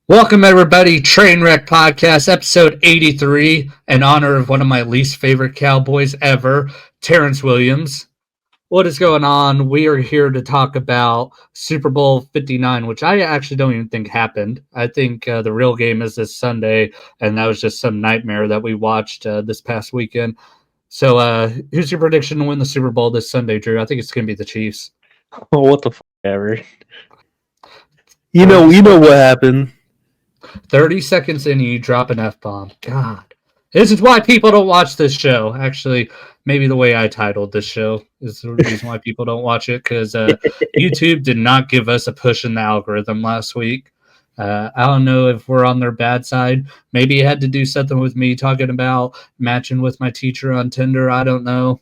Welcome, everybody. Trainwreck Podcast, episode 83, in honor of one of my least favorite Cowboys ever, Terrence Williams. What is going on? We are here to talk about Super Bowl 59, which I actually don't even think happened. I think the real game is this Sunday, and that was just some nightmare that we watched this past weekend. So, who's your prediction to win the Super Bowl this Sunday, Drew? I think it's going to be the Chiefs. Oh, what the fuck ever. You know what happened. 30 seconds in, you drop an F-bomb. God. This is why people don't watch this show. Actually, maybe the way I titled this show is the reason why people don't watch it, because YouTube did not give us a push in the algorithm last week. I don't know if we're on their bad side. Maybe it had to do something with me talking about matching with my teacher on Tinder. I don't know.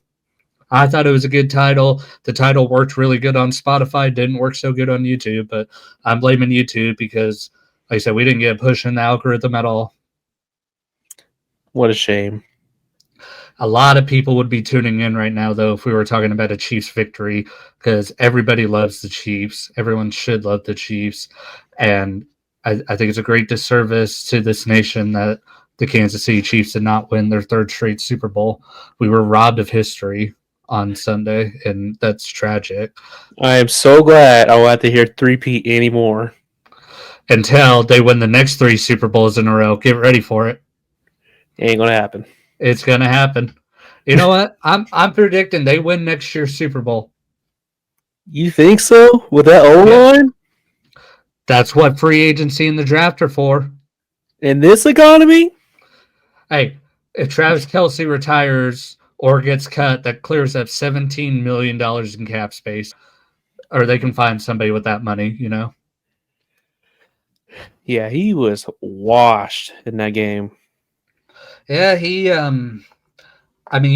I thought it was a good title. The title worked really good on Spotify. Didn't work so good on YouTube, but I'm blaming YouTube because, like I said, we didn't get a push in the algorithm at all. What a shame. A lot of people would be tuning in right now, though, if we were talking about a Chiefs victory, because everybody loves the Chiefs. Everyone should love the Chiefs. And I think it's a great disservice to this nation that the Kansas City Chiefs did not win their third straight Super Bowl. We were robbed of history on Sunday, and that's tragic. I am so glad I won't have to hear 3P anymore. Until they win the next 3 Super Bowls in a row. Get ready for it. Ain't gonna happen. It's gonna happen. You know what? I'm predicting they win next year's Super Bowl. You think so? With that O-line? That's what free agency and the draft are for. In this economy? Hey, if Travis Kelce retires or gets cut, that clears up $17 million in cap space. Or they can find somebody with that money, you know? Yeah, he was washed in that game. Yeah, you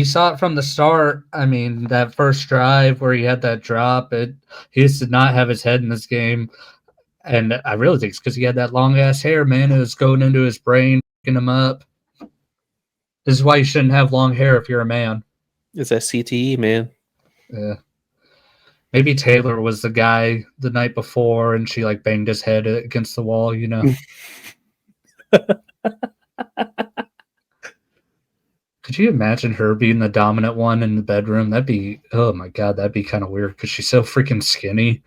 saw it from the start. I mean, that first drive where he had that drop, he just did not have his head in this game. And I really think it's because he had that long-ass hair, man. It was going into his brain, picking him up. This is why you shouldn't have long hair if you're a man. It's that CTE, man. Yeah. Maybe Taylor was the guy the night before, and she, banged his head against the wall, you know? Could you imagine her being the dominant one in the bedroom? That'd be, oh my God, that'd be kind of weird because she's so freaking skinny.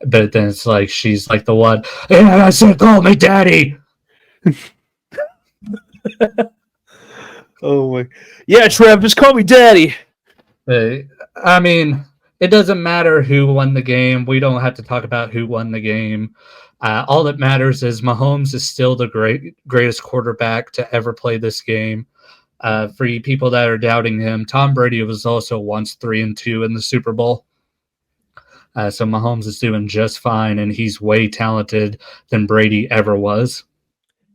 But then it's like she's like the one, and I said, call me daddy. Oh my. Yeah, Trev, just call me daddy. I mean, it doesn't matter who won the game. We don't have to talk about who won the game. All that matters is Mahomes is still the greatest quarterback to ever play this game. For you people that are doubting him, Tom Brady was also once 3-2 in the Super Bowl. So Mahomes is doing just fine, and he's way talented than Brady ever was.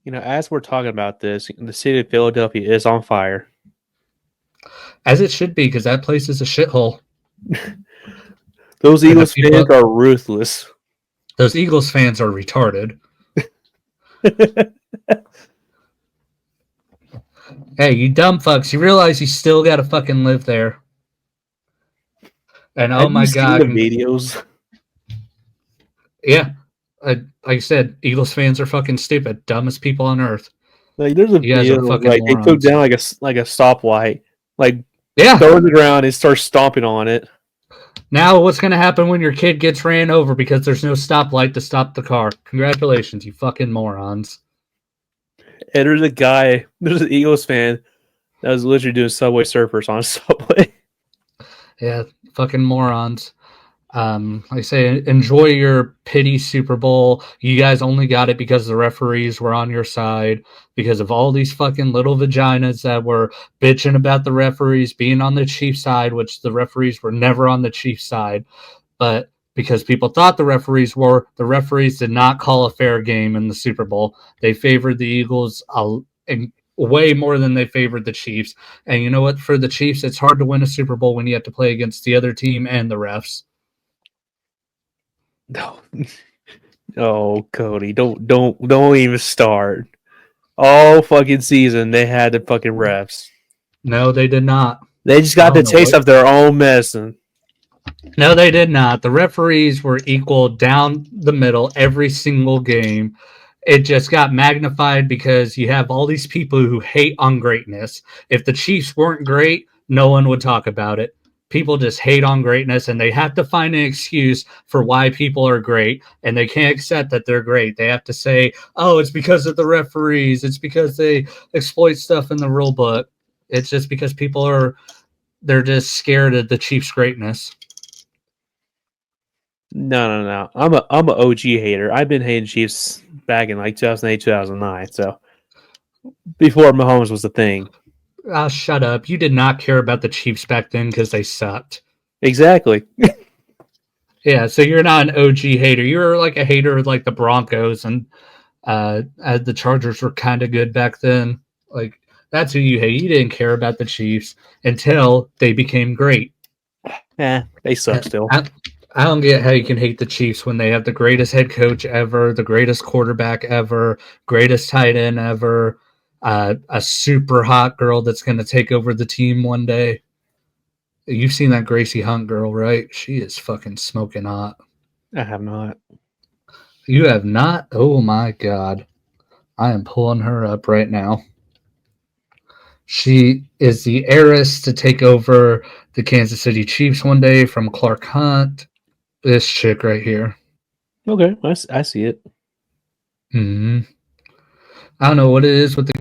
You know, as we're talking about this, the city of Philadelphia is on fire. As it should be, because that place is a shithole. Those Eagles fans are ruthless. Those Eagles fans are retarded. Hey, you dumb fucks. You realize you still got to fucking live there. And oh my God. The videos. Yeah. Like I said, Eagles fans are fucking stupid. Dumbest people on earth. Like there's a video, like they took down like a stoplight. Like throw it to the ground and start stomping on it. Now what's going to happen when your kid gets ran over because there's no stoplight to stop the car? Congratulations, you fucking morons. And there's an Eagles fan that was literally doing Subway Surfers on a subway. Yeah, fucking morons. Like I say, enjoy your pity Super Bowl. You guys only got it because the referees were on your side, because of all these fucking little vaginas that were bitching about the referees being on the Chiefs side, which the referees were never on the Chiefs side. But because people thought the referees did not call a fair game in the Super Bowl. They favored the Eagles way more than they favored the Chiefs. And you know what? For the Chiefs, it's hard to win a Super Bowl when you have to play against the other team and the refs. No, oh Cody, don't even start. All fucking season they had the fucking refs. No, they did not. They just got the taste of their own medicine. No, they did not. The referees were equal down the middle every single game. it just got magnified because you have all these people who hate on greatness. If the Chiefs weren't great, no one would talk about it. People just hate on greatness and they have to find an excuse for why people are great, and they can't accept that they're great. They have to say, oh, it's because of the referees, it's because they exploit stuff in the rule book. It's just because people are they're just scared of the Chiefs' greatness. No. I'm a OG hater. I've been hating Chiefs back in like 2008, 2009. So before Mahomes was the thing. Ah, shut up. You did not care about the Chiefs back then because they sucked. Exactly. Yeah, so you're not an OG hater. You're like a hater of like the Broncos, and the Chargers were kind of good back then. Like that's who you hate. You didn't care about the Chiefs until they became great. They suck still. I don't get how you can hate the Chiefs when they have the greatest head coach ever, the greatest quarterback ever, greatest tight end ever, a super hot girl that's going to take over the team one day. You've seen that Gracie Hunt girl, right? She is fucking smoking hot. I have not. You have not? Oh my god. I am pulling her up right now. She is the heiress to take over the Kansas City Chiefs one day from Clark Hunt. This chick right here. Okay, I see it. Hmm. I don't know what it is with the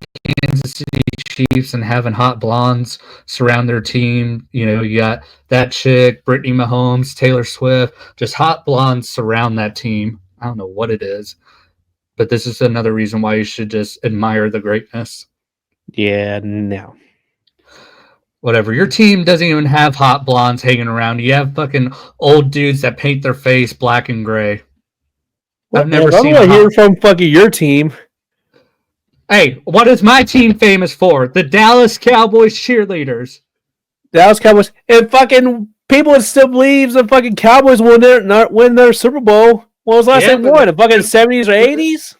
Kansas City Chiefs and having hot blondes surround their team. You know, you got that chick, Brittany Mahomes, Taylor Swift, just hot blondes surround that team. I don't know what it is, but this is another reason why you should just admire the greatness. Yeah, no. Whatever. Your team doesn't even have hot blondes hanging around. You have fucking old dudes that paint their face black and gray. I've What? never If I seen want a to hot. hear from fucking your team, Hey, what is my team famous for? The Dallas Cowboys cheerleaders. Dallas Cowboys, and fucking people that still believes the fucking Cowboys will not win their Super Bowl. When was the last Yeah, time they won? The fucking 70s or 80s?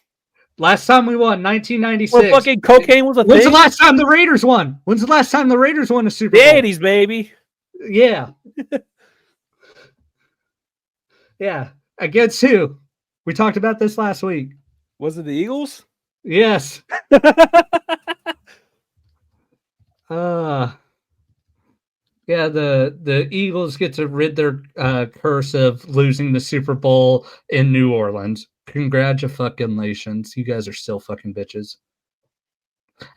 last time we won, When 1996. fucking cocaine was a When's the thing? last time the Raiders won? When's the last time the Raiders won a Super The Bowl? 80s, baby. Yeah. Yeah. Against who? We talked about this last week. Was it the Eagles? Yes. Uh yeah, the Eagles get to rid their curse of losing the Super Bowl in New Orleans. Congratulations. You guys are still fucking bitches.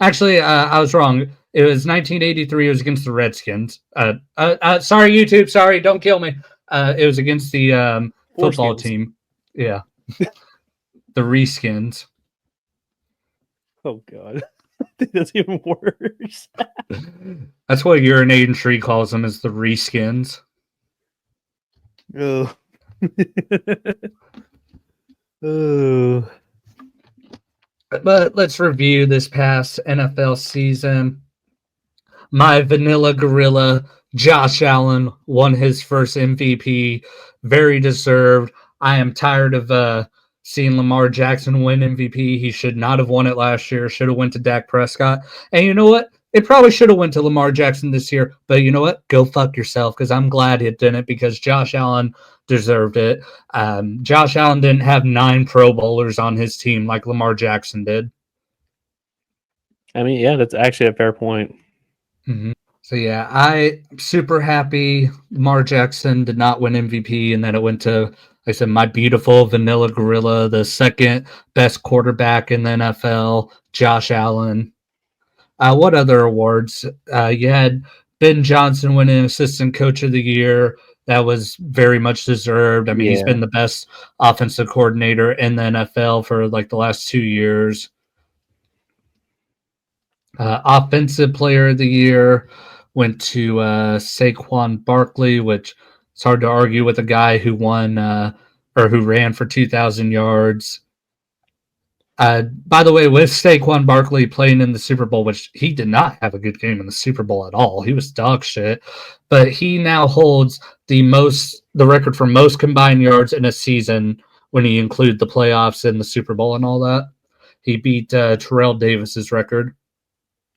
Actually, I was wrong. It was 1983. It was against the Redskins. Sorry, YouTube. Sorry, don't kill me. It was against the football Foreskins. team. Yeah, the Reskins. Oh, God. That's even worse. That's what Urinating Tree calls them, is the Reskins. Oh. Oh. But let's review this past NFL season. My vanilla gorilla, Josh Allen, won his first MVP. Very deserved. I am tired of seeing Lamar Jackson win MVP. He should not have won it last year. Should have went to Dak Prescott. And you know what? It probably should have went to Lamar Jackson this year. But you know what? Go fuck yourself, because I'm glad it didn't, because Josh Allen deserved it. Josh Allen didn't have 9 Pro Bowlers on his team like Lamar Jackson did. I mean, yeah, that's actually a fair point. Mm-hmm. So yeah, I'm super happy Lamar Jackson did not win MVP, and then it went to, like I said, my beautiful vanilla gorilla, the second best quarterback in the NFL, Josh Allen. What other awards? You had Ben Johnson winning Assistant Coach of the Year. That was very much deserved. I mean, he's Yeah. been the best offensive coordinator in the NFL for like the last 2 years. Offensive Player of the Year went to Saquon Barkley, which it's hard to argue with a guy who won or who ran for 2,000 yards. By the way, with Saquon Barkley playing in the Super Bowl, which he did not have a good game in the Super Bowl at all, he was dog shit. But he now holds the record for most combined yards in a season when you include the playoffs and the Super Bowl and all that. He beat Terrell Davis's record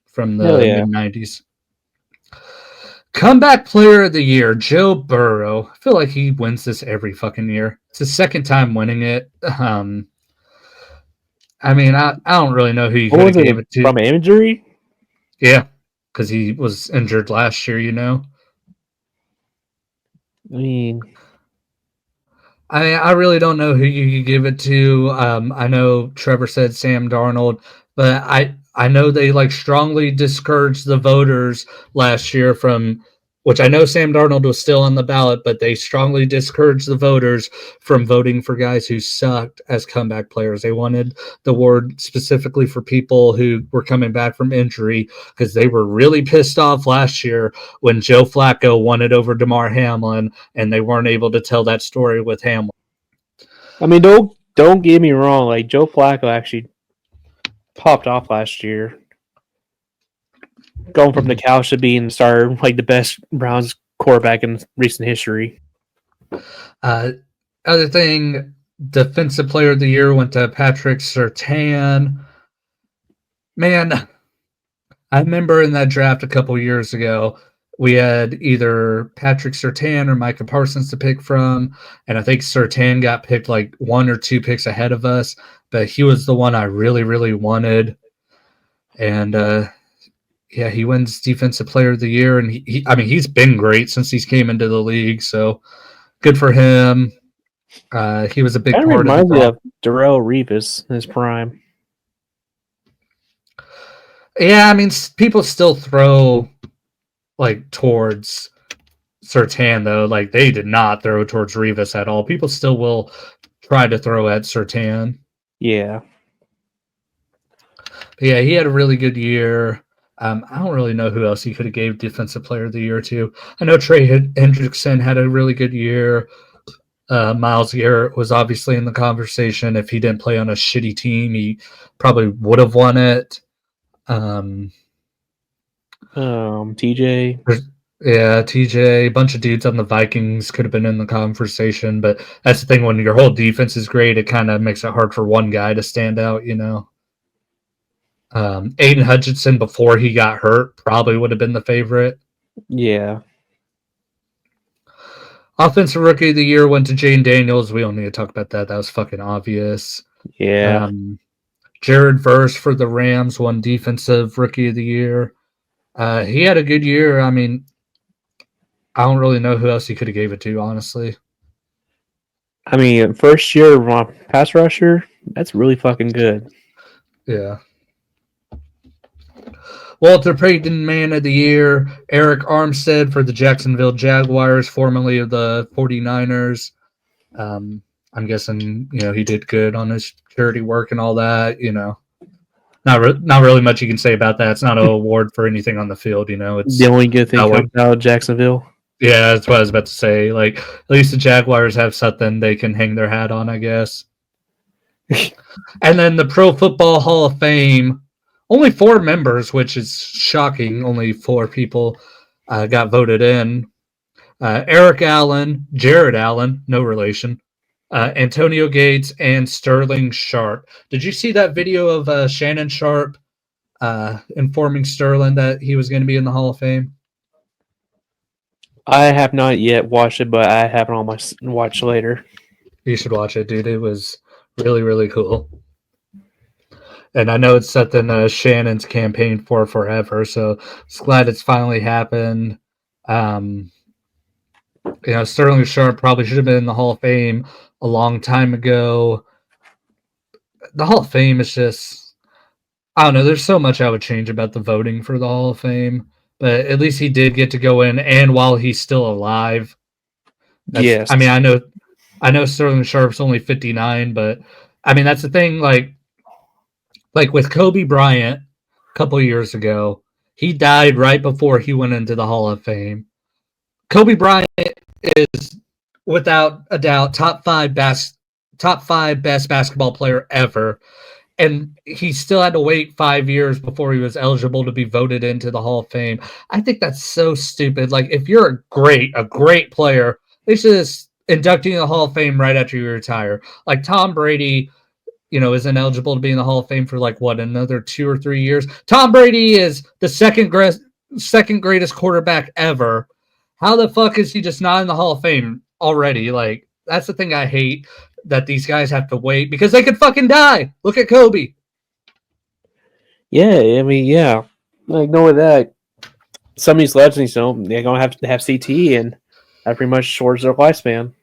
from Hell the yeah. mid-90s. Comeback Player of the Year, Joe Burrow. I feel like he wins this every fucking year. It's his second time winning it. I mean, I don't really know who you What could have was gave it it to. from an injury? Yeah, because he was injured last year, you know. I mean, I really don't know who you could give it to. I know Trevor said Sam Darnold, but I know they like strongly discouraged the voters last year from, which I know Sam Darnold was still on the ballot, but they strongly discouraged the voters from voting for guys who sucked as comeback players. They wanted the award specifically for people who were coming back from injury because they were really pissed off last year when Joe Flacco won it over DeMar Hamlin and they weren't able to tell that story with Hamlin. don't get me wrong. Like Joe Flacco actually popped off last year, going from the couch to being starter, like the best Browns quarterback in recent history. Uh, Other thing, defensive player of the year went to Patrick Surtain. Man, I remember in that draft a couple years ago, we had either Patrick Surtain or Micah Parsons to pick from, and I think Surtain got picked like one or two picks ahead of us, but he was the one I really, really wanted. And yeah, he wins Defensive Player of the Year, and I mean, he's been great since he's came into the league, so good for him. He was a big Kind of part of the reminds me Bronx. of Darrell Revis in his prime. Yeah, I mean, people still throw like towards Sertan though. Like they did not throw towards Rivas at all. People still will try to throw at Sertan. Yeah. But yeah, he had a really good year. I don't really know who else he could have gave Defensive Player of the Year to. I know Trey Hendrickson had a really good year. Miles Garrett was obviously in the conversation. If he didn't play on a shitty team, he probably would have won it. Um, TJ. Yeah, TJ, a bunch of dudes on the Vikings could have been in the conversation, but that's the thing when your whole defense is great, it kind of makes it hard for one guy to stand out, you know. Aiden Hutchinson before he got hurt probably would have been the favorite. Yeah. Offensive Rookie of the Year went to Jane Daniels. We don't need to talk about that. That was fucking obvious. Yeah. Jared Verse for the Rams won Defensive Rookie of the Year. He had a good year. I mean, I don't really know who else he could have gave it to, honestly. I mean, first year pass rusher, that's really fucking good. Yeah. Walter Payton Man of the Year, Eric Armstead for the Jacksonville Jaguars, formerly of the 49ers. I'm guessing, you know, he did good on his charity work and all that, you know. Not really much you can say about that. It's not an award for anything on the field, you know. The It's only good thing comes out of Jacksonville. yeah, that's what I was about to say. Like, at least the Jaguars have something they can hang their hat on, I guess. And then the Pro Football Hall of Fame, only 4 members, which is shocking. Only 4 people got voted in. Eric Allen, Jared Allen, no relation, Antonio Gates, and Sterling Sharp. Did you see that video of Shannon Sharp informing Sterling that he was going to be in the Hall of Fame? I have not yet watched it, but I have it on my watch later. You should watch it, dude. It was really, really cool. And I know it's something Shannon's campaigned for forever, so it's glad it's finally happened. You know, Sterling Sharp probably should have been in the Hall of Fame a long time ago. The Hall of Fame is just, I don't know, there's so much I would change about the voting for the Hall of Fame, but at least he did get to go in, and while he's still alive. Yes. I mean, I know Sterling Sharp's only 59, but I mean, that's the thing, like with Kobe Bryant a couple years ago, he died right before he went into the Hall of Fame. Kobe Bryant is without a doubt top five best basketball player ever. And he still had to wait 5 years before he was eligible to be voted into the Hall of Fame. I think that's so stupid. Like if you're a great player, they should just induct you in the Hall of Fame right after you retire. Like Tom Brady, you know, isn't eligible to be in the Hall of Fame for like what, another 2 or 3 years. Tom Brady is the second greatest quarterback ever. How the fuck is he just not in the Hall of Fame already? Like that's the thing I hate. that these guys have to wait because they could fucking die. Look at Kobe. Yeah, I mean, yeah. Like, knowing that, some of these legends, they're going to have CT, and that pretty much shortens their lifespan.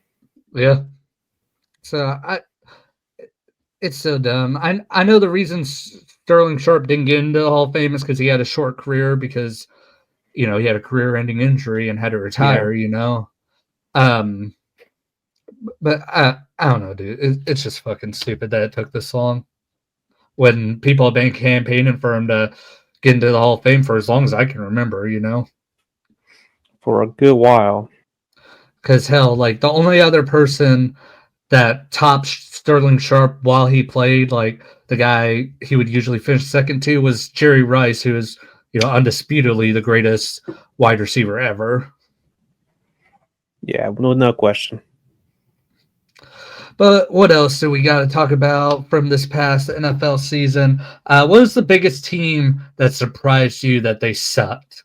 Yeah. So it's so dumb. I know the reason Sterling Sharp didn't get into the Hall of Fame is because he had a short career because he had a career-ending injury and had to Yeah. retire. Um, but I don't know, dude. It's just fucking stupid that it took this long. When people have been campaigning for him to get into the Hall of Fame for as long as I can remember. For a good while. Because hell, like the only other person that topped Sterling Sharp while he played, like the guy he would usually finish second to, was Jerry Rice, who is undisputedly the greatest wide receiver ever. Yeah, no question. But what else do we got to talk about from this past NFL season? What was the biggest team that surprised you that they sucked?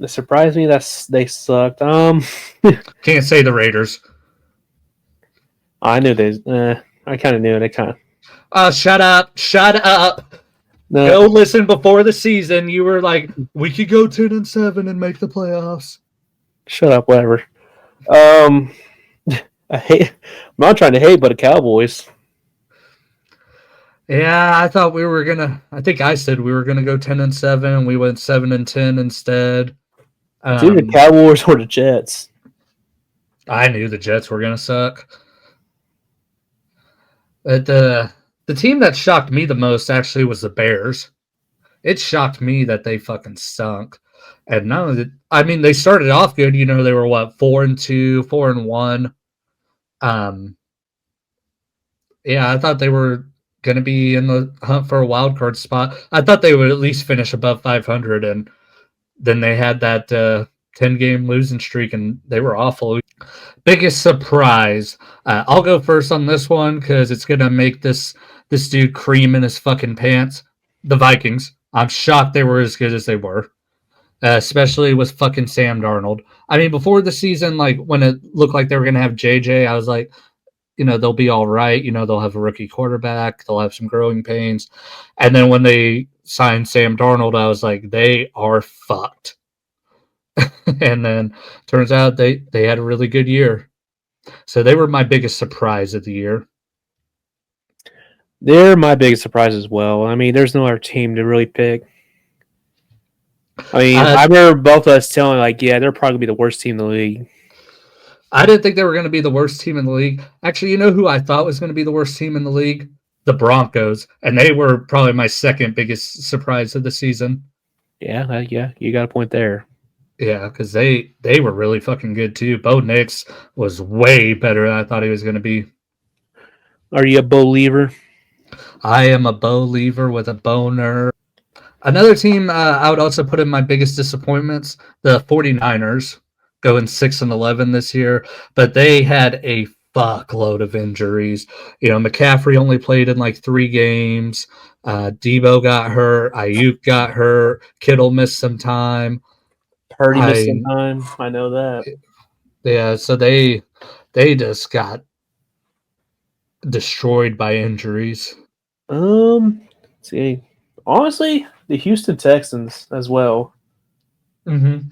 It surprised me that they sucked. Can't say the Raiders. I knew they. I kind of knew it. I kind of. Shut up! Shut up! No, Go listen before the season. You were like, we could go 10-7 and make the playoffs. shut up. Whatever. Um, I hate. I'm not trying to hate, but the Cowboys. Yeah, I thought we were gonna. I think I said we were gonna go 10-7, and we went 7-10 instead. It's either the Cowboys or the Jets. I knew the Jets were gonna suck. But the team that shocked me the most actually was the Bears. It shocked me that they fucking stunk. And none of the, I mean, they started off good. They were what, 4-2, 4-1. Yeah, I thought they were going to be in the hunt for a wild card spot. I thought they would at least finish above 500, and then they had that 10-game losing streak, and they were awful. Biggest surprise. I'll go first on this one because it's going to make this dude cream in his fucking pants. The Vikings. I'm shocked they were as good as they were, especially with fucking Sam Darnold. I mean, before the season, like when it looked like they were going to have JJ, I was like, they'll be all right. They'll have a rookie quarterback. They'll have some growing pains. And then when they signed Sam Darnold, I was like, they are fucked. And then turns out they had a really good year. So they were my biggest surprise of the year. They're my biggest surprise as well. I mean, there's no other team to really pick. I mean, I remember both of us telling, like, yeah, they're probably going to be the worst team in the league. I didn't think they were going to be the worst team in the league. Actually, you know who I thought was going to be the worst team in the league? The Broncos. And they were probably my second biggest surprise of the season. Yeah, you got a point there. Yeah, because they were really fucking good too. Bo Nix was way better than I thought he was going to be. Are you a believer? I am a believer with a boner. Another team I would also put in my biggest disappointments, the 49ers, going 6-11 this year, but they had a fuckload of injuries. McCaffrey only played in like 3 games. Debo got hurt. Ayuk got hurt. Kittle missed some time. Purdy missed some time. I know that. Yeah, so they just got destroyed by injuries. See, honestly, the Houston Texans as well. Mm-hmm.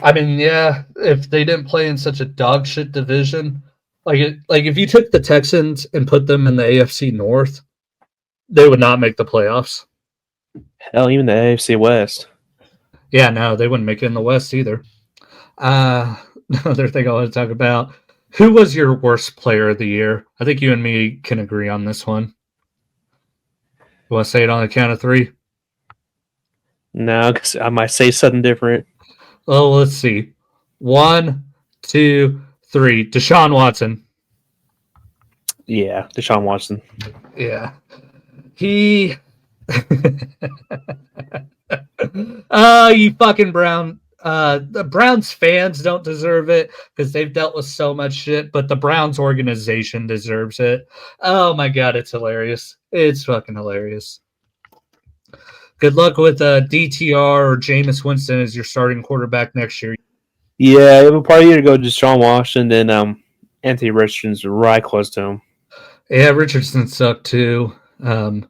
I mean, yeah, if they didn't play in such a dog shit division, like if you took the Texans and put them in the AFC North, they would not make the playoffs. Hell, even the AFC West. Yeah, no, they wouldn't make it in the West either. Another thing I want to talk about: who was your worst player of the year? I think you and me can agree on this one. You want to say it on the count of 3? No, because I might say something different. Oh, let's see. 1, 2, 3. Deshaun Watson. Yeah, Deshaun Watson. Yeah. He. Oh, you fucking Brown. The Browns fans don't deserve it because they've dealt with so much shit, but the Browns organization deserves it. Oh my god, it's hilarious. It's fucking hilarious. Good luck with DTR or Jameis Winston as your starting quarterback next year. Yeah, it would probably either go Deshaun Watson and Anthony Richardson's right close to him. Yeah, Richardson sucked too. I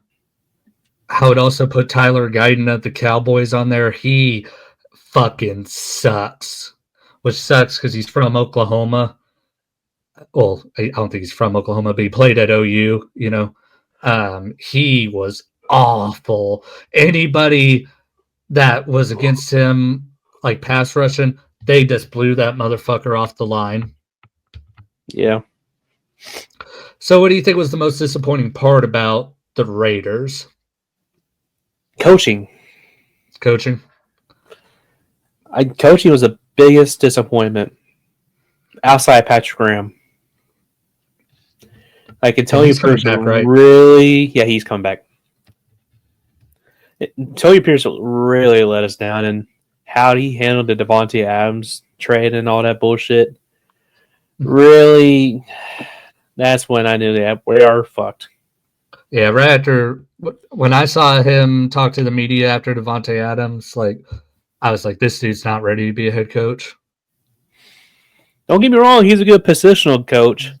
would also put Tyler Guyton of the Cowboys on there. He fucking sucks, which sucks because he's from Oklahoma. Well, I don't think he's from Oklahoma, but he played at OU. He was awful. Anybody that was against him, like pass rushing, they just blew that motherfucker off the line. Yeah. So, what do you think was the most disappointing part about the Raiders? Coaching. Coaching. Coaching was the biggest disappointment outside Patrick Graham. Like Antonio Pierce back, right? really, yeah, he's come back. Antonio Pierce really let us down, and how he handled the Devontae Adams trade and all that bullshit. Really, that's when I knew that we are fucked. Yeah, right after when I saw him talk to the media after Devontae Adams, like I was like, this dude's not ready to be a head coach. Don't get me wrong, he's a good positional coach,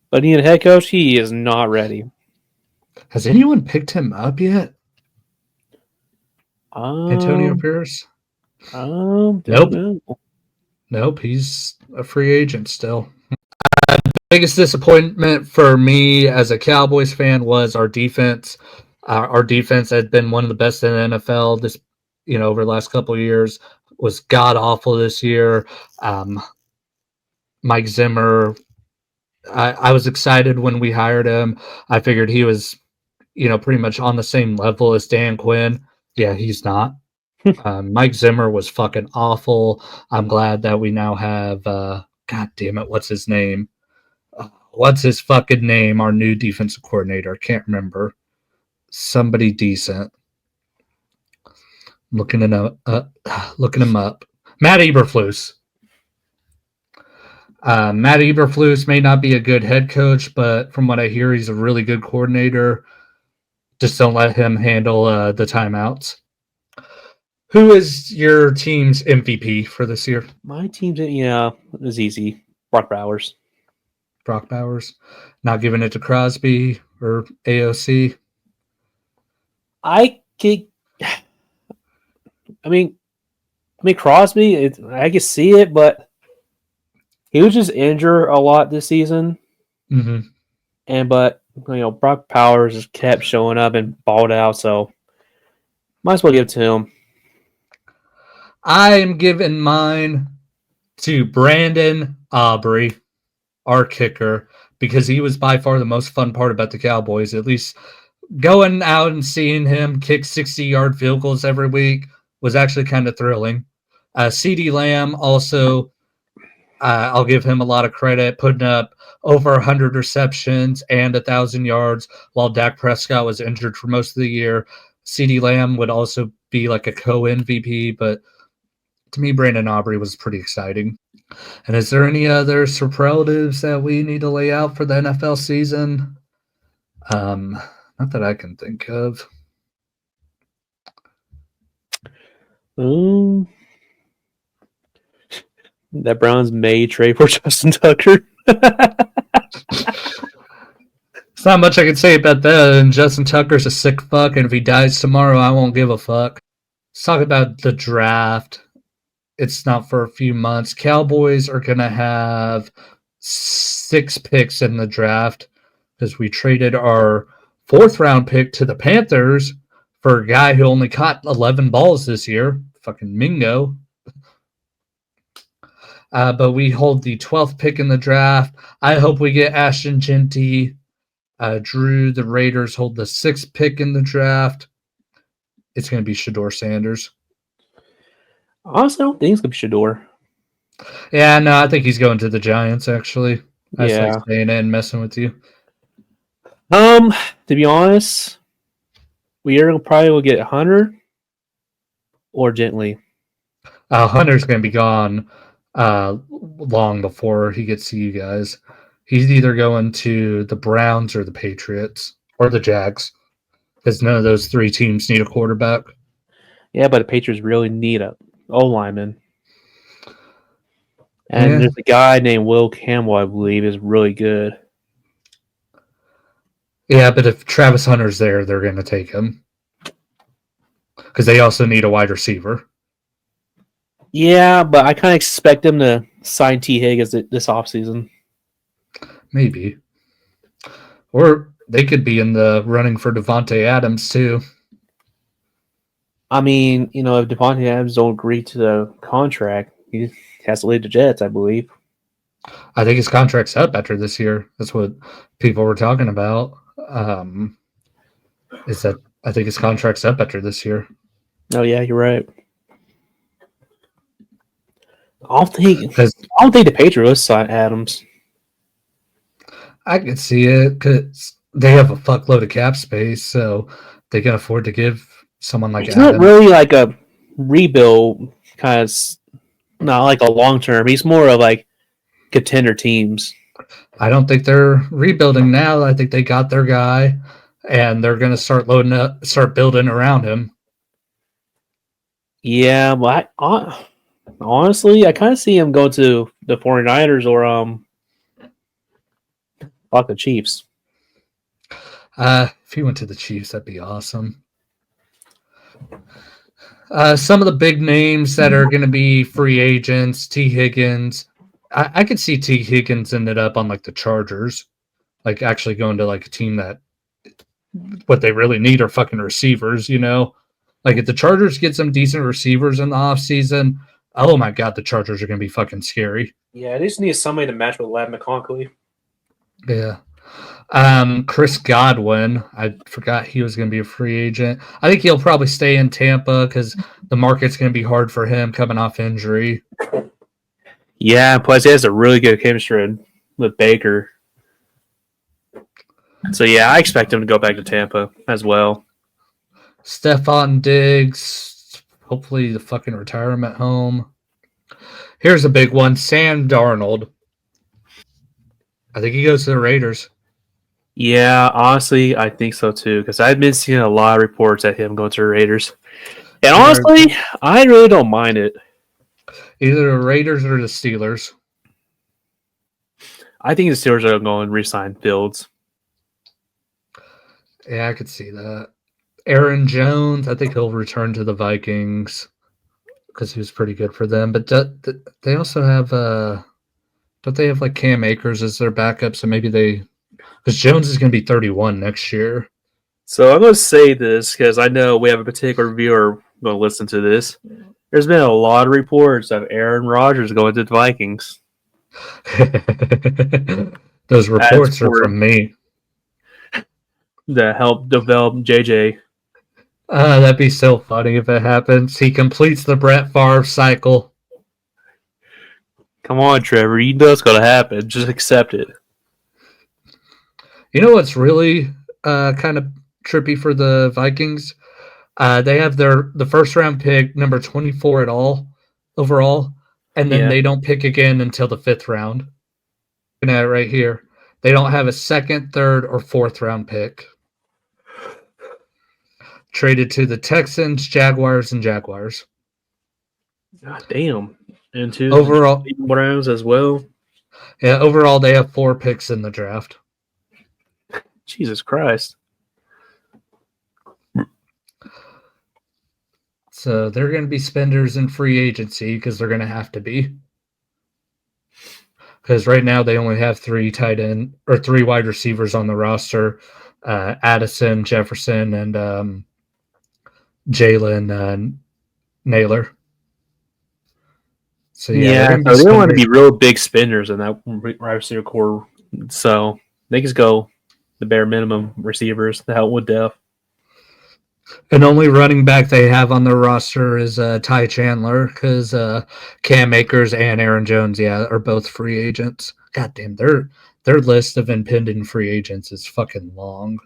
but being a head coach, he is not ready. Has anyone picked him up yet? Antonio Pierce? Nope. Nope, he's a free agent still. Biggest disappointment for me as a Cowboys fan was our defense. Our defense had been one of the best in the NFL this, over the last couple of years. Was god awful this year. Mike Zimmer. I was excited when we hired him. I figured he was, pretty much on the same level as Dan Quinn. Yeah, he's not. Mike Zimmer was fucking awful. I'm glad that we now have. God damn it, what's his name? What's his fucking name? Our new defensive coordinator. I can't remember. Somebody decent. Looking him up. Matt Eberflus. Matt Eberflus may not be a good head coach, but from what I hear, he's a really good coordinator. Just don't let him handle the timeouts. Who is your team's MVP for this year? My team's, it was easy. Brock Bowers. Brock Bowers. Not giving it to Crosby or AOC. I mean, Crosby, I can see it, but he was just injured a lot this season. Mm-hmm. But Brock Powers just kept showing up and balled out, so might as well give it to him. I am giving mine to Brandon Aubrey, our kicker, because he was by far the most fun part about the Cowboys. At least going out and seeing him kick 60-yard field goals every week was actually kind of thrilling. CeeDee Lamb also, I'll give him a lot of credit, putting up over 100 receptions and 1,000 yards while Dak Prescott was injured for most of the year. CeeDee Lamb would also be like a co-MVP, but to me, Brandon Aubrey was pretty exciting. And is there any other superlatives that we need to lay out for the NFL season? Not that I can think of. That Browns may trade for Justin Tucker. It's not much I can say about that. And Justin Tucker's a sick fuck, and if he dies tomorrow, I won't give a fuck. Let's talk about the draft. It's not for a few months. Cowboys are going to have 6 picks in the draft because we traded our 4th-round pick to the Panthers for a guy who only caught 11 balls this year. Fucking Mingo. But we hold the 12th pick in the draft. I hope we get Ashton Genty. Drew, the Raiders hold the 6th pick in the draft. It's going to be Shedeur Sanders. Honestly, I don't think it's going to be Shedeur. Yeah, no, I think he's going to the Giants, actually. I just Yeah. like staying in, messing with you. To be honest, we are probably will get Hunter or Gently. Hunter's going to be gone long before he gets to you guys. He's either going to the Browns or the Patriots or the Jags because none of those 3 teams need a quarterback. Yeah, but the Patriots really need a O-lineman. And Yeah, there's a guy named Will Campbell, I believe, is really good. yeah, but if Travis Hunter's there, they're going to take him because they also need a wide receiver. Yeah, but I kind of expect him to sign T. Higgins this offseason. Maybe, or they could be in the running for Devonte Adams too. I mean, if Devontae Adams don't agree to the contract, he has to leave the Jets, I believe. I think his contract's up after this year. That's what people were talking about. Is that I think his contract's up after this year. Oh yeah, you're right. I don't think Because I don't think the Patriots sign Adams. I could see it because they have a fuckload of cap space, so they can afford to give someone like He's not Adams. really like a rebuild kind of, not like a long term. He's more of like contender teams. I don't think they're rebuilding now. I think they got their guy, and they're going to start building around him. Yeah, but honestly, I kind of see him go to the 49ers or like the Chiefs. If he went to the Chiefs, that'd be awesome. Some of the big names that are going to be free agents: T. Higgins. I could see T. Higgins ended up on like the Chargers, like actually going to like a team that what they really need are fucking receivers. Like if the Chargers get some decent receivers in the offseason, oh my god, the Chargers are going to be fucking scary. Yeah, they just need somebody to match with Lab McConkey. Yeah. Chris Godwin, I forgot he was going to be a free agent. I think he'll probably stay in Tampa because the market's going to be hard for him coming off injury. Yeah, plus he has a really good chemistry with Baker. So yeah, I expect him to go back to Tampa as well. Stephon Diggs, hopefully the fucking retirement home. Here's a big one: Sam Darnold. I think he goes to the Raiders. Yeah, honestly, I think so too. Because I've been seeing a lot of reports at him going to the Raiders, and Either honestly, I really don't mind it. either the Raiders or the Steelers. I think the Steelers are going to resign Fields. Yeah, I could see that. Aaron Jones, I think he'll return to the Vikings because he was pretty good for them. But they also have don't they have like Cam Akers as their backup? So maybe because Jones is going to be 31 next year. So I'm going to say this because I know we have a particular viewer going to listen to this. There's been a lot of reports of Aaron Rodgers going to the Vikings. Those As reports are for from me. to help develop JJ. That'd be so funny if it happens. He completes the Brett Favre cycle. Come on, Trevor. You know it's going to happen. Just accept it. You know what's really kind of trippy for the Vikings? They have the first round pick, number 24 at all overall, and then Yeah. they don't pick again until the fifth round. Looking at it right here. They don't have a second, third, or fourth round pick. Traded to the Texans, Jaguars, and Jaguars. God damn. And to Overall, the Browns as well. yeah, overall they have 4 picks in the draft. Jesus Christ. So they're going to be spenders in free agency because they're going to have to be. Because right now they only have 3 tight end or 3 wide receivers on the roster: Addison, Jefferson, and Jalen Naylor. So yeah, they're Yeah, going to be so they don't want to spenders. be real big spenders in that wide receiver core. So they just go the bare minimum receivers to help with depth. And only running back they have on their roster is Ty Chandler because Cam Akers and Aaron Jones, yeah, are both free agents. God damn, their list of impending free agents is fucking long.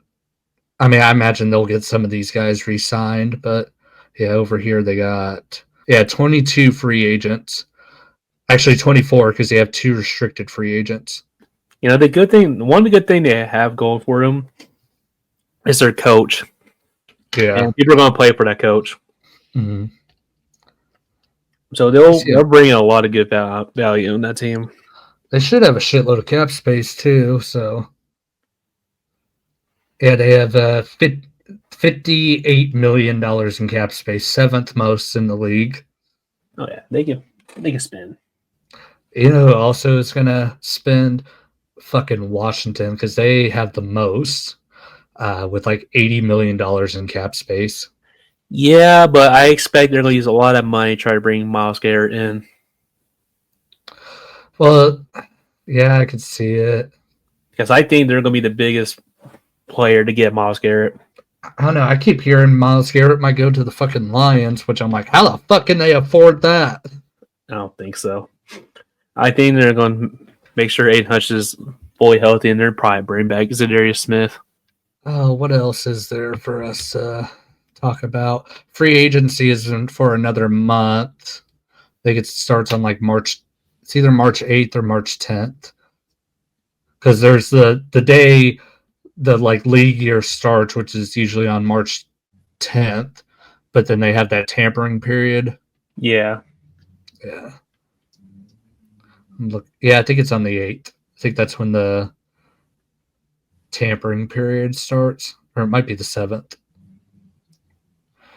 I mean, I imagine they'll get some of these guys re-signed, but yeah, over here they got 22 free agents. Actually, 24 because they have 2 restricted free agents. One of the good thing they have going for them is their coach. Yeah. And people are going to play for that coach. Mm-hmm. So You they'll see, they'll bring in a lot of good value in that team. they should have a shitload of cap space too. So yeah, they have $58 million in cap space, seventh most in the league. Oh yeah, they can spin. You know, also is gonna spend fucking Washington because they have the most with like $80 million in cap space. Yeah, but I expect they're going to use a lot of money to try to bring Miles Garrett in Well, yeah, I could see it. because I think they're going to be the biggest player to get Miles Garrett. I don't know. I keep hearing Miles Garrett might go to the fucking Lions, which I'm like, how the fuck can they afford that? I don't think so. I think they're going to make sure Aiden Hutch is fully healthy, and they're probably bring back Zadarius Smith. Oh, what else is there for us to talk about? Free agency isn't for another month. I think it starts on like March. It's either March 8th or March 10th. Because there's the day the like league year starts, which is usually on March 10th, but then they have that tampering period. Yeah. Yeah. Look, yeah, I think it's on the 8th. I think that's when the tampering period starts, or it might be the 7th.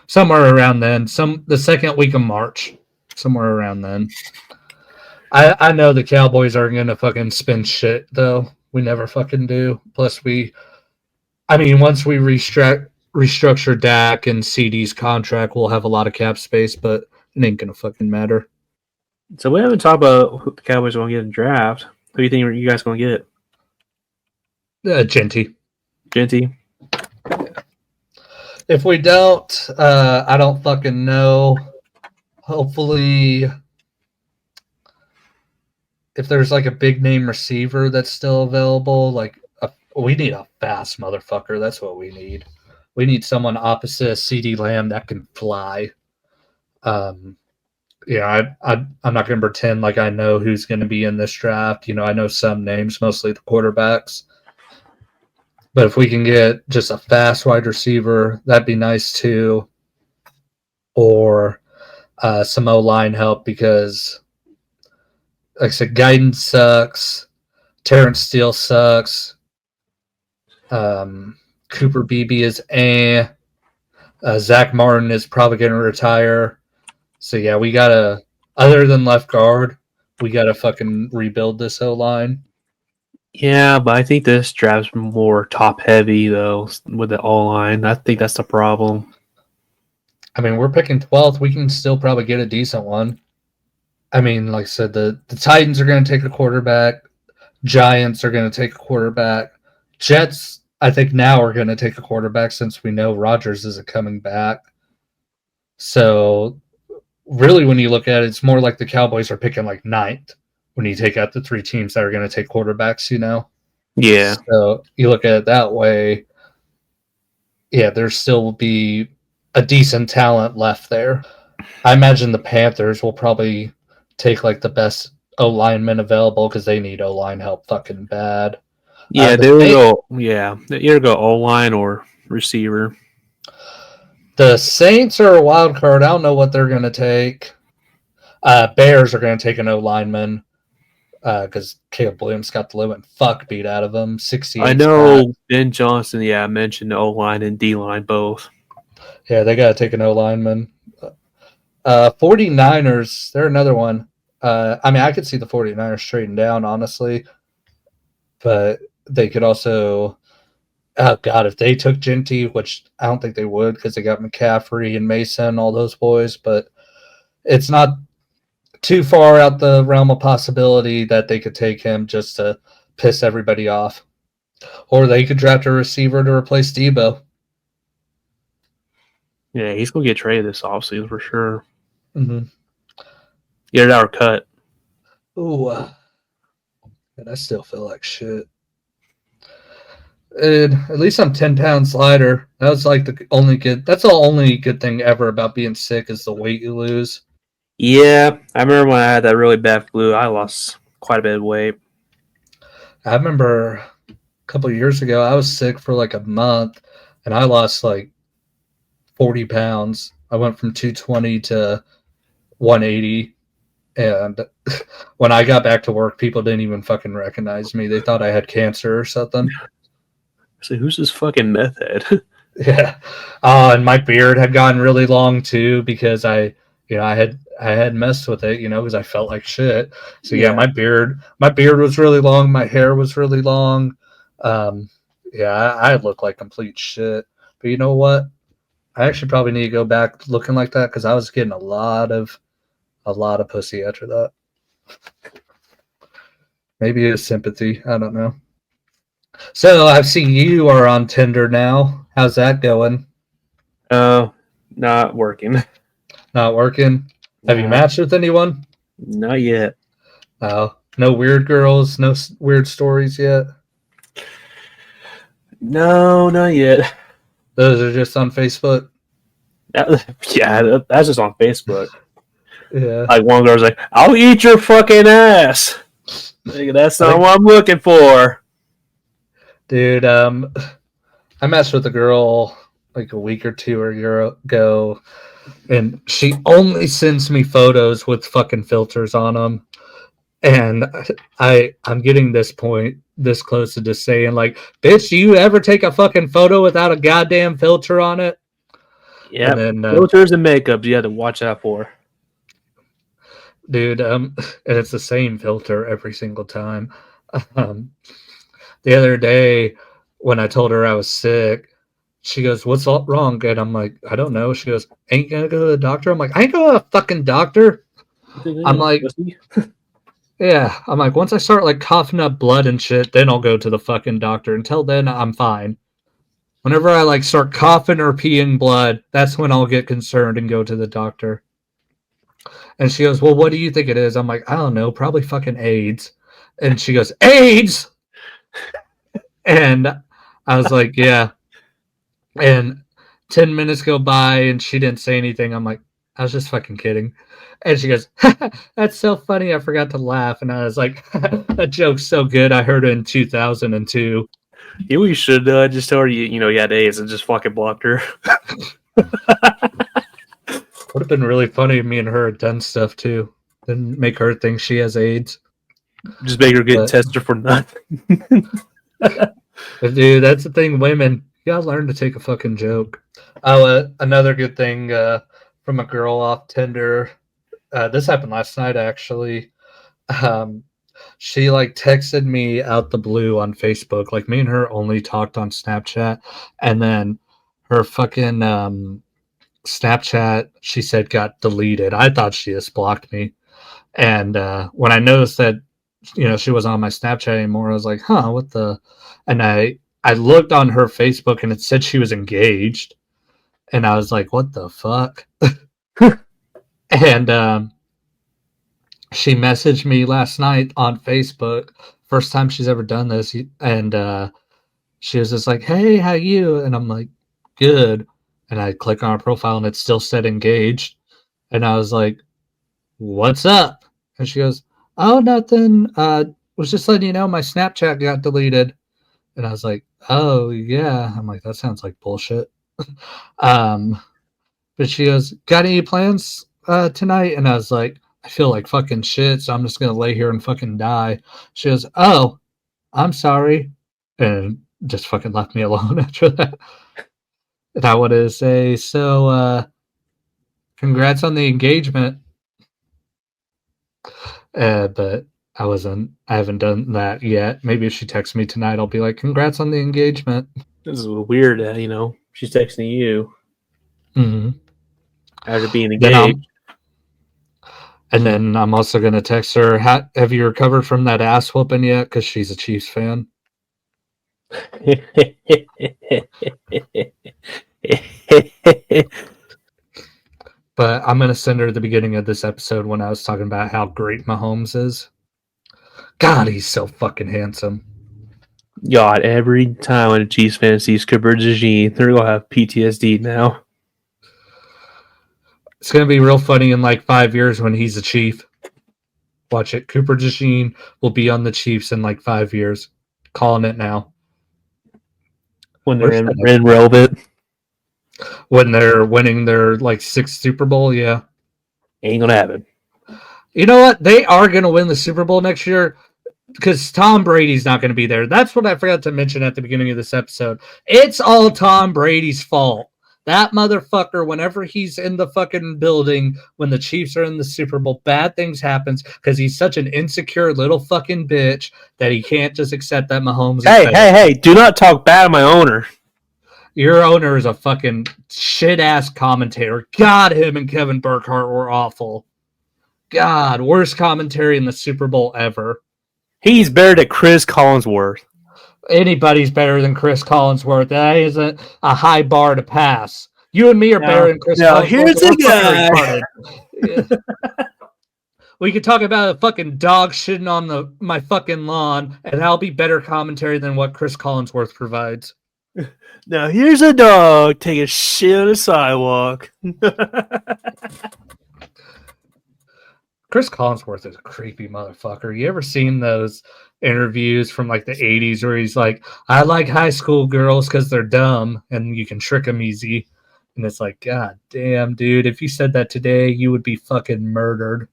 Somewhere around then, the second week of March, somewhere around then. I know the Cowboys aren't gonna fucking spend shit though. We never fucking do. Plus, I mean, once we restructure Dak and CD's contract, we'll have a lot of cap space, but it ain't gonna fucking matter. So we haven't talked about who the Cowboys are going to get in the draft. Who do you think you guys going to get? Genty. Genty? If we don't, I don't fucking know. Hopefully, if there's like a big name receiver that's still available, like we need a fast motherfucker. That's what we need. We need someone opposite CD Lamb that can fly. Um, I'm not going to pretend like I know who's going to be in this draft. You know, I know some names, mostly the quarterbacks. But if we can get just a fast wide receiver, that'd be nice too. Or some O line help because, like I said, guidance sucks. Terrence Steele sucks. Cooper Beebe is eh. Zach Martin is probably going to retire. So yeah, we gotta. Other than left guard, we gotta fucking rebuild this O line. Yeah, but I think this draft's more top heavy though with the O line. I think that's the problem. I mean, we're picking 12th. We can still probably get a decent one. I mean, like I said, the Titans are going to take a quarterback. Giants are going to take a quarterback. Jets, I think now are going to take a quarterback since we know Rodgers isn't coming back. So really, when you look at it, it's more like the Cowboys are picking like ninth when you take out the three teams that are going to take quarterbacks, you know? Yeah. So you look at it that way, yeah, there still will be a decent talent left there. I imagine the Panthers will probably take like the best O lineman available because they need O line help fucking bad. Yeah, The they would Saints, go. Yeah, they either go O line or receiver. the Saints are a wild card. I don't know what they're gonna take. Bears are gonna take an O lineman because Caleb Williams got the living fuck beat out of him. I 68 sacks. know Ben Johnson. Yeah, mentioned O line and D line both. Yeah, they gotta take an O lineman. 49ers, they're another one. I mean, I could see the 49ers trading down, honestly, but they could also. Oh God, if they took Genty, which I don't think they would because they got McCaffrey and Mason, all those boys, but it's not too far out the realm of possibility that they could take him just to piss everybody off. Or they could draft a receiver to replace Debo. Yeah, he's gonna get traded this offseason for sure. Mm-hmm. Get it out or cut. Ooh, and I still feel like shit. And at least I'm 10 pounds lighter. That was like the only good. That's the only good thing ever about being sick is the weight you lose. Yeah, I remember when I had that really bad flu. I lost quite a bit of weight. I remember a couple of years ago, I was sick for like a month, and I lost like 40 pounds. I went from 220 to 180. And when I got back to work, people didn't even fucking recognize me. They thought I had cancer or something. So who's this fucking meth head? Yeah. And my beard had gotten really long too because I had messed with it, because I felt like shit. So yeah, Yeah. my beard was really long. My hair was really long. Um, yeah, I looked like complete shit. But you know what? I actually probably need to go back looking like that because I was getting a lot of pussy after that. Maybe it's sympathy. I don't know. So I've seen you are on Tinder now. How's that going? Oh, not working. Not working? Have you Nah, matched with anyone? not yet. No weird girls, no weird stories yet. No, not yet. Those are just on Facebook. Yeah, that's just on Facebook. Yeah, Like one girl's like, "I'll eat your fucking ass." Like, that's I not think, what I'm looking for. dude. I matched with a girl like a week or two ago, and she only sends me photos with fucking filters on them. And I'm getting this close to just saying like, bitch, do you ever take a fucking photo without a goddamn filter on it? And Yep, then, filters and makeup you have to watch out for. dude, and it's the same filter every single time. Um, the other day when I told her I was sick, she goes, "What's all wrong?" And I'm like, "I don't know." She goes, "Ain't gonna go to the doctor." I'm like, "I ain't going to a fucking doctor." You think I I'm am, like, pussy? "Yeah." I'm like, once I start like coughing up blood and shit, then I'll go to the fucking doctor. Until then, I'm fine. Whenever I like start coughing or peeing blood, that's when I'll get concerned and go to the doctor. And she goes, "Well, what do you think it is?" I'm like, "I don't know, probably fucking AIDS." And she goes, "AIDS?" And I was like, "Yeah." And 10 minutes go by and she didn't say anything. I'm like, "I was just fucking kidding." And she goes, "That's so funny. I forgot to laugh." And I was like, "That joke's so good. I heard it in 2002." You know what you should do? I just told her you had AIDS and just fucking blocked her. Would have been really funny if me and her had done stuff too. Then make her think she has AIDS. Just make her get But, tested for nothing. but dude, that's the thing. Women, you gotta learn to take a fucking joke. Oh, another good thing from a girl off Tinder. This happened last night actually. Um, she like texted me out the blue on Facebook. Like me and her only talked on Snapchat, and then her fucking Snapchat she said got deleted. I thought she just blocked me, and when I noticed that she wasn't on my Snapchat anymore, I was like, huh, what the? And I looked on her Facebook and it said she was engaged, and I was like, what the fuck? And she messaged me last night on Facebook. First time she's ever done this, and she was just like, "Hey, how you?" And I'm like, "Good." And I click on her profile, and it still said engaged. And I was like, "What's up?" And she goes, "Oh, nothing. Was just letting you know my Snapchat got deleted." And I was like, "Oh yeah." I'm like, "That sounds like bullshit." Um, but she goes, "Got any plans tonight?" And I was like, "I feel like fucking shit, so I'm just gonna lay here and fucking die." She goes, "Oh, I'm sorry," and just fucking left me alone after that. And I wanted to say, so congrats on the engagement, but I haven't done that yet. Maybe if she texts me tonight, I'll be like, "Congrats on the engagement." This is weird. She's texting you Mm-hmm. after being Then engaged. I'm and then I'm also gonna text her. Have you recovered from that ass whooping yet? Because she's a Chiefs fan. But I'm gonna send her the beginning of this episode when I was talking about how great Mahomes is. God, he's so fucking handsome. God, every time when a Chiefs fan sees Cooper DeJean, they're gonna have PTSD now. It's gonna be real funny in like 5 years when he's a Chief. Watch it. Cooper DeJean will be on the Chiefs in like 5 years. Calling it now. When they're Where's that? in relevant. When they're winning their like sixth Super Bowl, yeah. Ain't gonna happen. You know what? They are going to win the Super Bowl next year because Tom Brady's not going to be there. That's what I forgot to mention at the beginning of this episode. It's all Tom Brady's fault. That motherfucker, whenever he's in the fucking building, when the Chiefs are in the Super Bowl, bad things happens because he's such an insecure little fucking bitch that he can't just accept that Mahomes is Hey, better. hey, hey! Do not talk bad of my owner. Your owner is a fucking shit-ass commentator. God, him and Kevin Burkhardt were awful. God, worst commentary in the Super Bowl ever. He's better than Chris Collinsworth. Anybody's better than Chris Collinsworth. That isn't a high bar to pass. You and me are better than Chris Now Collinsworth. here's a guy. Yeah. We could talk about a fucking dog shitting on my fucking lawn, and that'll be better commentary than what Chris Collinsworth provides. Now here's a dog taking shit on the sidewalk. Chris Collinsworth is a creepy motherfucker. You ever seen those interviews from like the 80s where he's like, I like high school girls because they're dumb and you can trick them easy? And it's like, God damn, dude, if you said that today, you would be fucking murdered.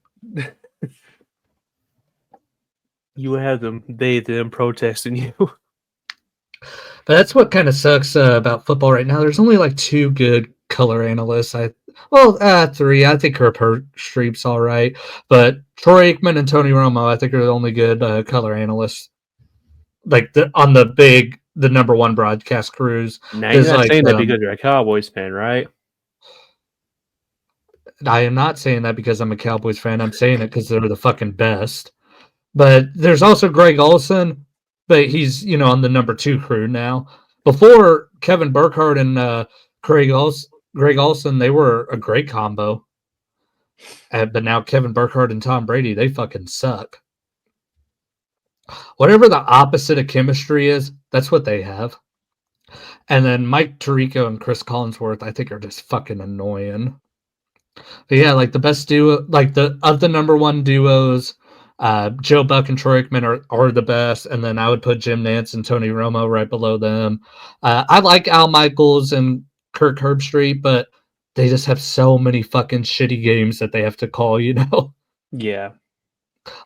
You have them protesting you. But that's what kind of sucks about football right now. There's only like 2 good color analysts. 3. I think Herb Streep's all right, but Troy Aikman and Tony Romo, I think, are the only good color analysts. Like on the number one broadcast crews. Now you're not saying that because you're a Cowboys fan, right? I am not saying that because I'm a Cowboys fan. I'm saying it because they're the fucking best. But there's also Greg Olson, but he's on the number 2 crew now. Before Kevin Burkhardt and Greg Olson, they were a great combo. But now Kevin Burkhardt and Tom Brady, they fucking suck. Whatever the opposite of chemistry is, that's what they have. And then Mike Tirico and Chris Collinsworth, I think, are just fucking annoying. But yeah, like the best duo, like of the number 1 duos, Joe Buck and Troy Aikman are the best, and then I would put Jim Nantz and Tony Romo right below them. I like Al Michaels and Kirk Herbstreit, but they just have so many fucking shitty games that they have to call, Yeah.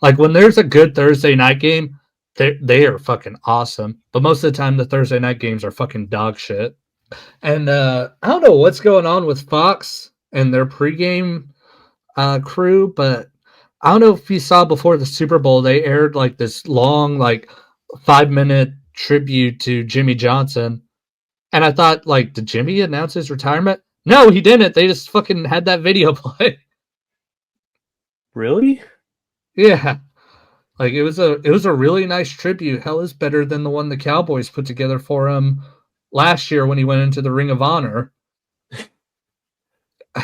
Like when there's a good Thursday night game, they are fucking awesome. But most of the time, the Thursday night games are fucking dog shit. And I don't know what's going on with Fox and their pregame crew, but I don't know if you saw before the Super Bowl, they aired like this long, like 5-minute tribute to Jimmy Johnson. And I thought, like, did Jimmy announce his retirement? No, he didn't. They just fucking had that video play. Really? Yeah. Like it was a really nice tribute. Hell, is better than the one the Cowboys put together for him last year when he went into the Ring of Honor.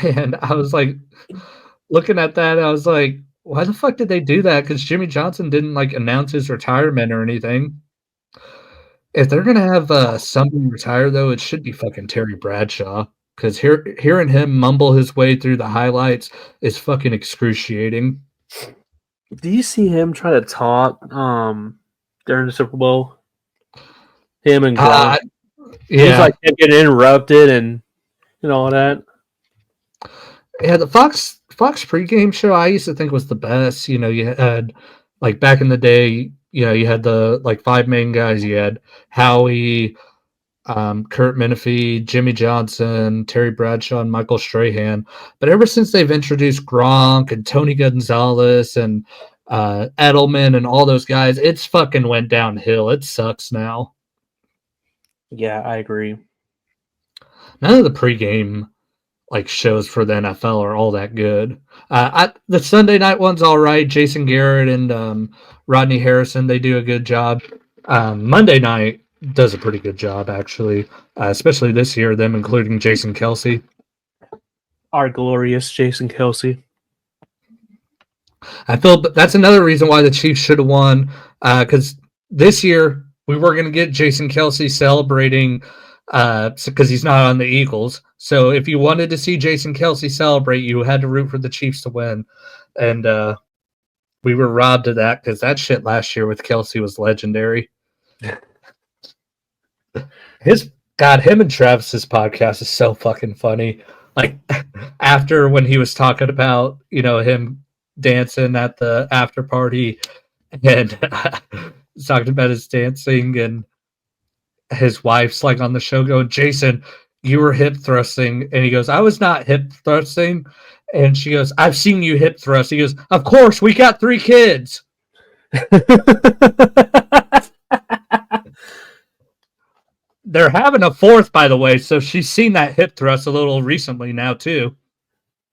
And I was like, looking at that, I was like, why the fuck did they do that? Because Jimmy Johnson didn't like announce his retirement or anything. If they're gonna have somebody retire, though, it should be fucking Terry Bradshaw. Because hearing him mumble his way through the highlights is fucking excruciating. Do you see him try to talk during the Super Bowl? Him and Gronk. Yeah. He's like getting interrupted and all that. Yeah, the Fox pregame show I used to think was the best. You had like back in the day, you had the like 5 main guys. You had Howie, Kurt Menefee, Jimmy Johnson, Terry Bradshaw, and Michael Strahan. But ever since they've introduced Gronk and Tony Gonzalez and Edelman and all those guys, it's fucking went downhill. It sucks now. Yeah, I agree. None of the pregame like shows for the NFL are all that good. The Sunday night one's all right. Jason Garrett and Rodney Harrison, they do a good job. Monday night does a pretty good job, actually, especially this year, them including Jason Kelce. Our glorious Jason Kelce. I feel that's another reason why the Chiefs should have won, because this year we were going to get Jason Kelce celebrating because he's not on the Eagles. So if you wanted to see Jason Kelce celebrate, you had to root for the Chiefs to win. And we were robbed of that because that shit last year with Kelce was legendary. Him and Travis's podcast is so fucking funny. like after when he was talking about him dancing at the after party and talking about his dancing and his wife's like on the show going, Jason, you were hip thrusting. And he goes, I was not hip thrusting. And she goes, I've seen you hip thrust. He goes, of course, we got 3 kids. They're having a 4th, by the way. So she's seen that hip thrust a little recently now, too.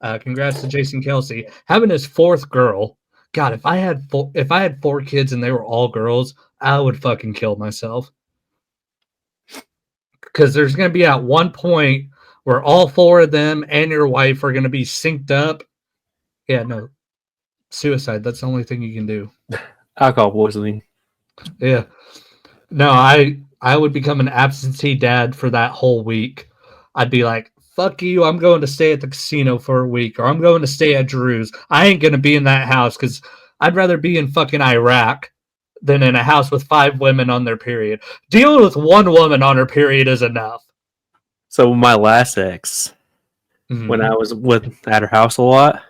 Congrats to Jason Kelsey. Having his 4th girl. God, if I had 4 kids and they were all girls, I would fucking kill myself. Because there's going to be at one point where all 4 of them and your wife are going to be synced up. Yeah, no, suicide. That's the only thing you can do. Alcohol poisoning. Yeah. No, I would become an absentee dad for that whole week. I'd be like, fuck you, I'm going to stay at the casino for a week, or I'm going to stay at Drew's. I ain't going to be in that house because I'd rather be in fucking Iraq than in a house with 5 women on their period. Dealing with 1 woman on her period is enough. So my last ex, when I was at her house a lot,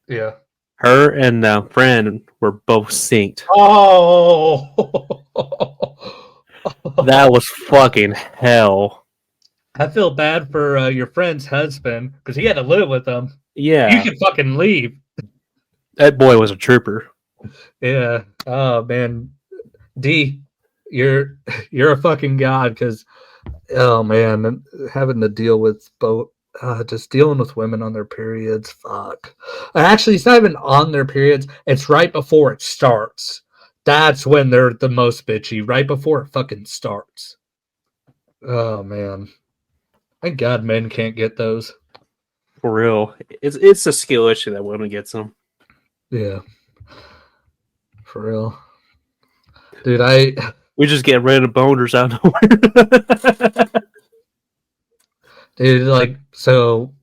yeah, her and a friend were both synced. Oh, That was fucking hell. I feel bad for your friend's husband because he had to live with them. Yeah, You can fucking leave. that boy was a trooper. Yeah. Oh man, D, you're a fucking god because oh man, having to deal with both. Just dealing with women on their periods, fuck. Actually, it's not even on their periods. It's right before it starts. That's when they're the most bitchy. Right before it fucking starts. Oh man, thank God men can't get those. For real, it's a skill issue that women gets them. Yeah, for real, dude. We just get random boners out of nowhere. Dude, like so.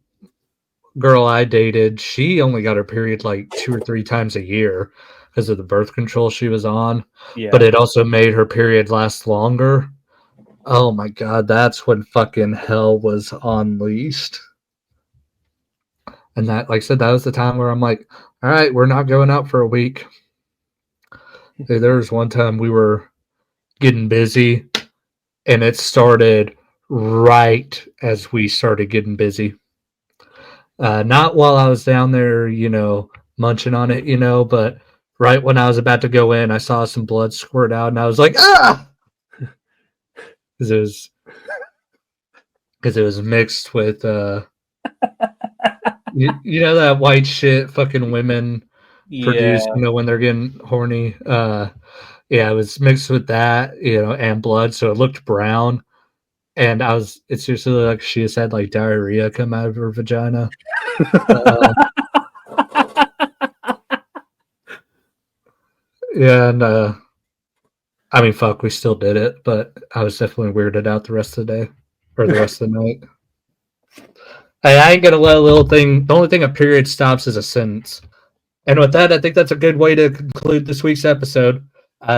Girl I dated, she only got her period like 2 or 3 times a year because of the birth control she was on. Yeah, But it also made her period last longer. Oh my god, that's when fucking hell was unleashed. And that, like I said, that was the time where I'm like, all right, we're not going out for a week. Dude, there was one time we were getting busy, and it started right as we started getting busy. Not while I was down there, munching on it, but right when I was about to go in, I saw some blood squirt out, and I was like, ah, because it was mixed with, that white shit fucking women yeah. produce, when they're getting horny. Yeah, it was mixed with that, and blood, so it looked brown. And it seriously like she just had like diarrhea come out of her vagina. Yeah, and I mean, fuck, we still did it, but I was definitely weirded out the rest of the day or the rest of the night. Hey, I ain't gonna let a little thing. The only thing a period stops is a sentence. And with that, I think that's a good way to conclude this week's episode.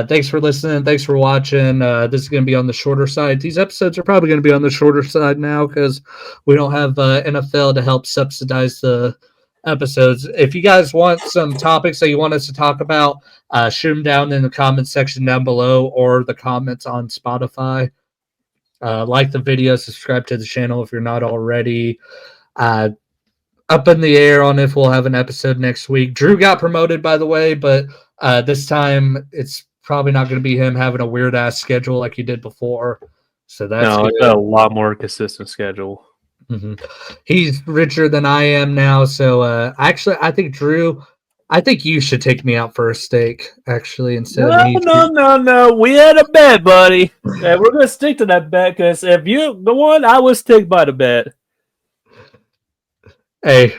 Thanks for listening. Thanks for watching. This is going to be on the shorter side. These episodes are probably going to be on the shorter side now because we don't have NFL to help subsidize the episodes. If you guys want some topics that you want us to talk about, shoot them down in the comments section down below or the comments on Spotify. Like the video, subscribe to the channel if you're not already. Up in the air on if we'll have an episode next week. Drew got promoted, by the way, but this time it's probably not going to be him having a weird ass schedule like he did before. So that's No, good. it's a lot more consistent schedule. Mm-hmm. He's richer than I am now, so actually, I think Drew. I think you should take me out for a steak, actually, instead of me. No. We had a bet, buddy. And we're gonna stick to that bet because if you the one, I would stick by the bet. Hey,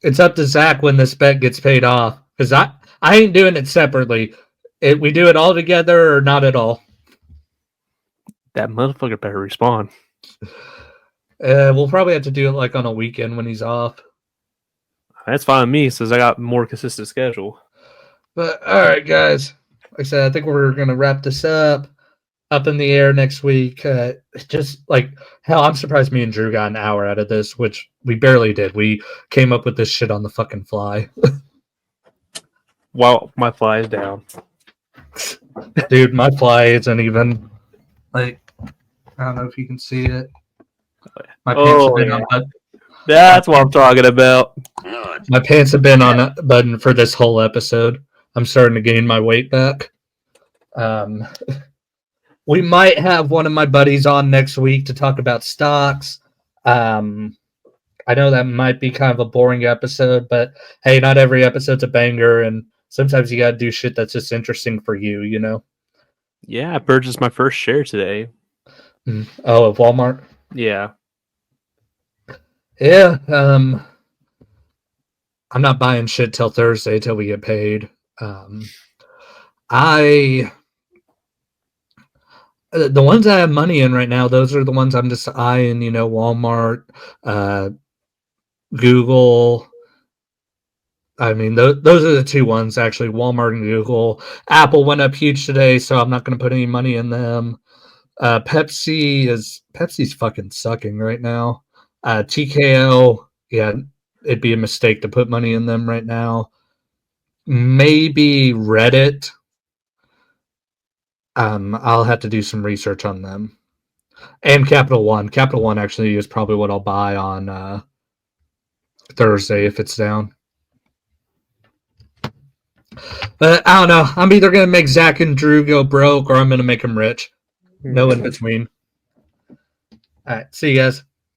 it's up to Zach when this bet gets paid off because I ain't doing it separately. We do it all together or not at all. That motherfucker better respond. We'll probably have to do it like on a weekend when he's off. That's fine with me since I got more consistent schedule. But all right, guys. Like I said, I think we're gonna wrap this up. up in the air next week. Just like hell, I'm surprised me and Drew got an hour out of this, which we barely did. We came up with this shit on the fucking fly. Wow, my fly is down. Dude, my fly isn't even like I don't know if you can see it. My pants have Oh been yeah, on button. that's what I'm talking about. My pants have been on a button for this whole episode. I'm starting to gain my weight back. Um, we might have one of my buddies on next week to talk about stocks. I know that might be kind of a boring episode, but hey, not every episode's a banger, and sometimes you gotta do shit that's just interesting for you, you know? Yeah, I purchased my first share today. Oh, of Walmart? Yeah. Yeah, I'm not buying shit till Thursday till we get paid. I the ones I have money in right now, those are the ones I'm just eyeing, you know, Walmart, uh, Google. I mean, those are the two ones actually, Walmart and Google. Apple went up huge today, so I'm not going to put any money in them. Pepsi's fucking sucking right now. TKO, yeah, it'd be a mistake to put money in them right now. Maybe Reddit. I'll have to do some research on them. And Capital One. Capital One actually is probably what I'll buy on Thursday if it's down. But I don't know. I'm either gonna make Zach and Drew go broke or I'm gonna make them rich. No in between. All right. See you guys.